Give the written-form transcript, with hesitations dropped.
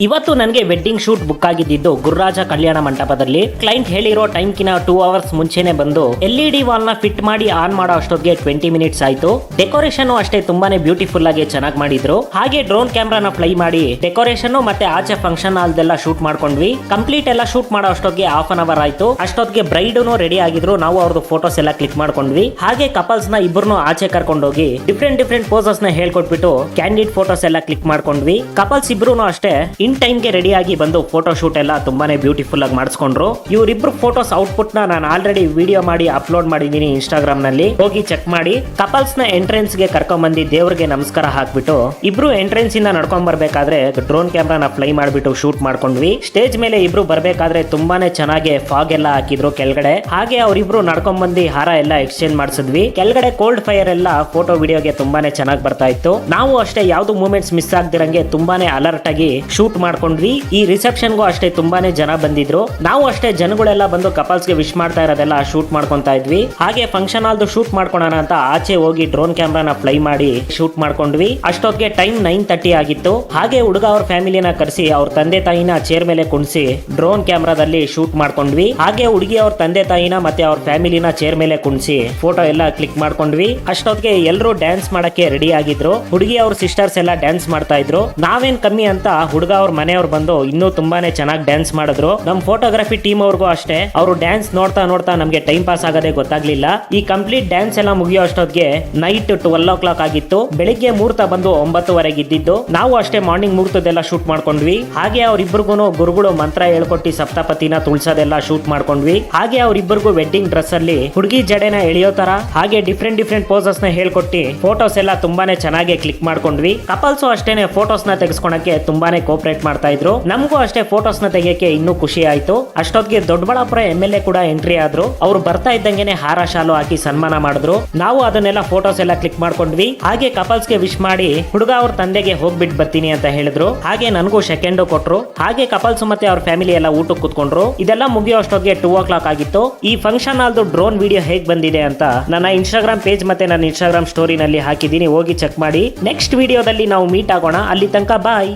ಇವತ್ತು ನನಗೆ wedding shoot book ಆಗಿದ್ದು ಗುರುರಾಜ ಕಲ್ಯಾಣ ಮಂಟಪದಲ್ಲಿ. ಕ್ಲೈಂಟ್ ಹೇಳಿರೋ ಟೈಮ್ ಕಿನ 2 ಅವರ್ಸ್ ಮುಂಚೆನೆ ಬಂದು LED ವಾಲ್ ನ ಫಿಟ್ ಮಾಡಿ ಆನ್ ಮಾಡೋ ಅಷ್ಟೊತ್ತಿಗೆ 20 ಮಿನಿಟ್ಸ್ ಆಯ್ತು. ಡೆಕೋರೇಷನ್ ಅಷ್ಟೇ ತುಂಬಾನೇ ಬ್ಯೂಟಿಫುಲ್ ಆಗಿ ಚೆನ್ನಾಗಿ ಮಾಡಿದ್ರು. ಹಾಗೆ ಡ್ರೋನ್ ಕ್ಯಾಮ್ರಾನ ಫ್ಲೈ ಮಾಡಿ ಡೆಕೋರೇಷನ್ ಮತ್ತೆ ಆಚೆ ಫಂಕ್ಷನ್ ಹಾಲ್ದೆಲ್ಲ ಶೂಟ್ ಮಾಡ್ಕೊಂಡ್ವಿ. ಕಂಪ್ಲೀಟ್ ಎಲ್ಲ ಶೂಟ್ ಮಾಡೋ ಅಷ್ಟೊತ್ತಿಗೆ ಹಾಫ್ ಅನ್ ಅವರ್ ಆಯ್ತು. ಅಷ್ಟೊತ್ತಿಗೆ ಬ್ರೈಡ್ನು ರೆಡಿ ಆಗಿದ್ರು. ನಾವು ಅವ್ರದ್ದು ಫೋಟೋಸ್ ಎಲ್ಲ ಕ್ಲಿಕ್ ಮಾಡ್ಕೊಂಡ್ವಿ. ಹಾಗೆ ಕಪಲ್ಸ್ ನ ಇಬ್ಬರನ್ನು ಆಚೆ ಕರ್ಕೊಂಡೋಗಿ ಡಿಫ್ರೆಂಟ್ ಪೋಸಸ್ ನ ಹೇಳ್ಕೊಟ್ಬಿಟ್ಟು ಕ್ಯಾಂಡಿಡ್ ಫೋಟೋಸ್ ಎಲ್ಲ ಕ್ಲಿಕ್ ಮಾಡ್ಕೊಂಡ್ವಿ. ಕಪಲ್ಸ್ ಇಬ್ರು ಅಷ್ಟೇ ಇನ್ ಟೈಮ್ ಗೆ ರೆಡಿ ಆಗಿ ಬಂದು ಫೋಟೋ ಶೂಟ್ ಎಲ್ಲ ತುಂಬಾನೇ ಬ್ಯೂಟಿಫುಲ್ ಆಗಿ ಮಾಡಿಸ್ಕೊಂಡ್ರು. ಇವರಿಬ್ರು ಫೋಟೋಸ್ ಔಟ್ಪುಟ್ ನಾನು ಆಲ್ರೆಡಿ ವಿಡಿಯೋ ಮಾಡಿ ಅಪ್ಲೋಡ್ ಮಾಡಿದೀನಿ ಇನ್ಸ್ಟಾಗ್ರಾಮ್ ನಲ್ಲಿ, ಹೋಗಿ ಚೆಕ್ ಮಾಡಿ. ಕಪಲ್ಸ್ ನ ಎಂಟ್ರೆನ್ಸ್ ಗೆ ಕರ್ಕೊಂಡ್ ಬಂದು ದೇವ್ರಿಗೆ ನಮಸ್ಕಾರ ಹಾಕ್ಬಿಟ್ಟು ಇಬ್ರು ಎಂಟ್ರೆನ್ಸ್ ಇಂದ ನಡ್ಕೊಂಡ್ ಬರ್ಬೇಕಾದ್ರೆ ಡ್ರೋನ್ ಕ್ಯಾಮ್ರಾನ ಫ್ಲೈ ಮಾಡ್ಬಿಟ್ಟು ಶೂಟ್ ಮಾಡ್ಕೊಂಡ್ವಿ. ಸ್ಟೇಜ್ ಮೇಲೆ ಇಬ್ರು ಬರ್ಬೇಕಾದ್ರೆ ತುಂಬಾನೇ ಚೆನ್ನಾಗಿ ಫಾಗ್ ಎಲ್ಲ ಹಾಕಿದ್ರು ಕೆಳಗಡೆ. ಹಾಗೆ ಅವ್ರಿಬ್ರು ನಡ್ಕೊಂಡ್ ಬಂದು ಹಾರ ಎಲ್ಲ ಎಕ್ಸ್ಚೇಂಜ್ ಮಾಡಿಸಿದ್ವಿ. ಕೆಳಗಡೆ ಕೋಲ್ಡ್ ಫೈರ್ ಎಲ್ಲ ಫೋಟೋ ವಿಡಿಯೋಗೆ ತುಂಬಾನೇ ಚೆನ್ನಾಗಿ ಬರ್ತಾ ಇತ್ತು. ನಾವು ಅಷ್ಟೇ ಯಾವ್ದು ಮೂಮೆಂಟ್ಸ್ ಮಿಸ್ ಆಗ್ದಿರಂಗೆ ತುಂಬಾನೇ ಅಲರ್ಟ್ ಆಗಿ ಶೂಟ್ ಮಾಡ್ಕೊಂಡ್ವಿ. ಈ ರಿಸೆಪ್ಷನ್ಗೂ ಅಷ್ಟೇ ತುಂಬಾನೇ ಜನ ಬಂದಿದ್ರು. ನಾವು ಅಷ್ಟೇ ಜನಗಳೆಲ್ಲ ಬಂದು ಕಪಲ್ಸ್ಗೆ ವಿಶ್ ಮಾಡ್ತಾ ಇರೋದೆಲ್ಲ ಶೂಟ್ ಮಾಡ್ಕೊಂತಾ ಇದ್ವಿ. ಹಾಗೆ ಫಂಕ್ಷನ್ ಹಾಲ್ದು ಶೂಟ್ ಮಾಡ್ಕೊಳ್ಳೋಣ ಅಂತ ಆಚೆ ಹೋಗಿ ಡ್ರೋನ್ ಕ್ಯಾಮ್ರಾನ ಫ್ಲೈ ಮಾಡಿ ಶೂಟ್ ಮಾಡ್ಕೊಂಡ್ವಿ. ಅಷ್ಟೊತ್ತಿಗೆ ಟೈಮ್ 9:30 ಆಗಿತ್ತು. ಹಾಗೆ ಹುಡುಗ ಅವ್ರ ಫ್ಯಾಮಿಲಿನ ಕರೆಸಿ ಅವ್ರ ತಂದೆ ತಾಯಿನ ಚೇರ್ ಮೇಲೆ ಕುಣಿಸಿ ಡ್ರೋನ್ ಕ್ಯಾಮ್ರಾದಲ್ಲಿ ಶೂಟ್ ಮಾಡ್ಕೊಂಡ್ವಿ. ಹಾಗೆ ಹುಡುಗಿ ಅವ್ರ ತಂದೆ ತಾಯಿನ ಮತ್ತೆ ಅವ್ರ ಫ್ಯಾಮಿಲಿನ ಚೇರ್ ಮೇಲೆ ಕುಣಿಸಿ ಫೋಟೋ ಎಲ್ಲ ಕ್ಲಿಕ್ ಮಾಡ್ಕೊಂಡ್ವಿ. ಅಷ್ಟೊತ್ತಿಗೆ ಎಲ್ಲರೂ ಡ್ಯಾನ್ಸ್ ಮಾಡಕ್ಕೆ ರೆಡಿ ಆಗಿದ್ರು. ಹುಡುಗಿ ಅವ್ರ ಸಿಸ್ಟರ್ಸ್ ಎಲ್ಲ ಡ್ಯಾನ್ಸ್ ಮಾಡ್ತಾ ಇದ್ರು. ನಾವೇನ್ ಕಮ್ಮಿ ಅಂತ ಹುಡುಗ ಅವ್ರ ಮನೆಯವ್ರು ಬಂದು ಇನ್ನೂ ತುಂಬಾನೇ ಚೆನ್ನಾಗಿ ಡ್ಯಾನ್ಸ್ ಮಾಡಿದ್ರು. ನಮ್ ಫೋಟೋಗ್ರಫಿ ಟೀಮ್ ಅವ್ರಿಗೂ ಅಷ್ಟೇ ಅವರು ಡ್ಯಾನ್ಸ್ ನೋಡ್ತಾ ನಮ್ಗೆ ಟೈಮ್ ಪಾಸ್ ಆಗೋದೇ ಗೊತ್ತಾಗ್ಲಿಲ್ಲ. ಈ ಕಂಪ್ಲೀಟ್ ಡ್ಯಾನ್ಸ್ ಎಲ್ಲ ಮುಗಿಯೋ ಅಷ್ಟೊತ್ತಿಗೆ ನೈಟ್ 12 o'clock ಆಗಿತ್ತು. ಬೆಳಿಗ್ಗೆ ಮುಹೂರ್ತ ಬಂದು 9:30 ಇದ್ದಿದ್ದು. ನಾವು ಅಷ್ಟೇ ಮಾರ್ನಿಂಗ್ ಮುಹೂರ್ತದೆಲ್ಲ ಶೂಟ್ ಮಾಡ್ಕೊಂಡ್ವಿ. ಹಾಗೆ ಅವ್ರಿಬ್ಬರಿಗೂ ಗುರುಗಳು ಮಂತ್ರ ಹೇಳ್ಕೊಟ್ಟಿ ಸಪ್ತಪತಿನ ತುಳ್ಸೋದೆಲ್ಲ ಶೂಟ್ ಮಾಡ್ಕೊಂಡ್ವಿ. ಹಾಗೆ ಅವ್ರಿಬ್ಬರಿಗೂ ವೆಡ್ಡಿಂಗ್ ಡ್ರೆಸ್ ಅಲ್ಲಿ ಹುಡುಗಿ ಜಡೆನ ಎಳೆಯೋ ತರ ಹಾಗೆ ಡಿಫ್ರೆಂಟ್ ಪೋಸಸ್ ನ ಹೇಳ್ಕೊಟ್ಟಿ ಫೋಟೋಸ್ ಎಲ್ಲ ತುಂಬಾನೇ ಚೆನ್ನಾಗಿ ಕ್ಲಿಕ್ ಮಾಡ್ಕೊಂಡ್ವಿ. ಕಪಲ್ಸ್ ಅಷ್ಟೇನೆ ಫೋಟೋಸ್ ನ ತೆಗೆಸ್ಕೊಳಕ್ಕೆ ತುಂಬಾನೇ ಕೋಪರೇಟ್ ಮಾಡ್ತಾ ಇದ್ರು. ನಮಗೂ ಅಷ್ಟೇ ಫೋಟೋಸ್ ನ ತೆಗೆಯಕ್ಕೆ ಇನ್ನೂ ಖುಷಿ ಆಯ್ತು. ಅಷ್ಟೊತ್ತಿಗೆ ದೊಡ್ಡಬಳ್ಳಾಪುರ MLA ಕೂಡ ಎಂಟ್ರಿ ಆದ್ರು. ಅವ್ರು ಬರ್ತಾ ಇದ್ದಂಗೆನೆ ಹಾರ ಶಾಲು ಹಾಕಿ ಸನ್ಮಾನ ಮಾಡಿದ್ರು. ನಾವು ಅದನ್ನೆಲ್ಲ ಫೋಟೋಸ್ ಎಲ್ಲ ಕ್ಲಿಕ್ ಮಾಡ್ಕೊಂಡ್ವಿ. ಹಾಗೆ ಕಪಲ್ಸ್ ಗೆ ವಿಶ್ ಮಾಡಿ ಹುಡುಗ ಅವ್ರ ತಂದೆಗೆ ಹೋಗ್ಬಿಟ್ಟು ಬರ್ತೀನಿ ಅಂತ ಹೇಳಿದ್ರು. ಹಾಗೆ ನನಗೂ ಸೆಕೆಂಡ್ ಕೊಟ್ರು. ಹಾಗೆ ಕಪಲ್ಸ್ ಮತ್ತೆ ಅವ್ರ ಫ್ಯಾಮಿಲಿ ಎಲ್ಲ ಊಟಕ್ಕೆ ಕುತ್ಕೊಂಡ್ರು. ಇದೆಲ್ಲ ಮುಗಿಯೋ ಅಷ್ಟೊತ್ತಿಗೆ 2 o'clock ಆಗಿತ್ತು. ಈ ಫಂಕ್ಷನ್ ಹಾಲ್ದು ಡ್ರೋನ್ ವಿಡಿಯೋ ಹೇಗ್ ಬಂದಿದೆ ಅಂತ ನನ್ನ ಇನ್ಸ್ಟಾಗ್ರಾಮ್ ಪೇಜ್ ಮತ್ತೆ ನನ್ನ ಇನ್ಸ್ಟಾಗ್ರಾಮ್ ಸ್ಟೋರಿ ನಲ್ಲಿ ಹಾಕಿದ್ದೀನಿ, ಹೋಗಿ ಚೆಕ್ ಮಾಡಿ. ನೆಕ್ಸ್ಟ್ ವಿಡಿಯೋದಲ್ಲಿ ನಾವು ಮೀಟ್ ಆಗೋಣ. ಅಲ್ಲಿ ತನಕ ಬಾಯ್.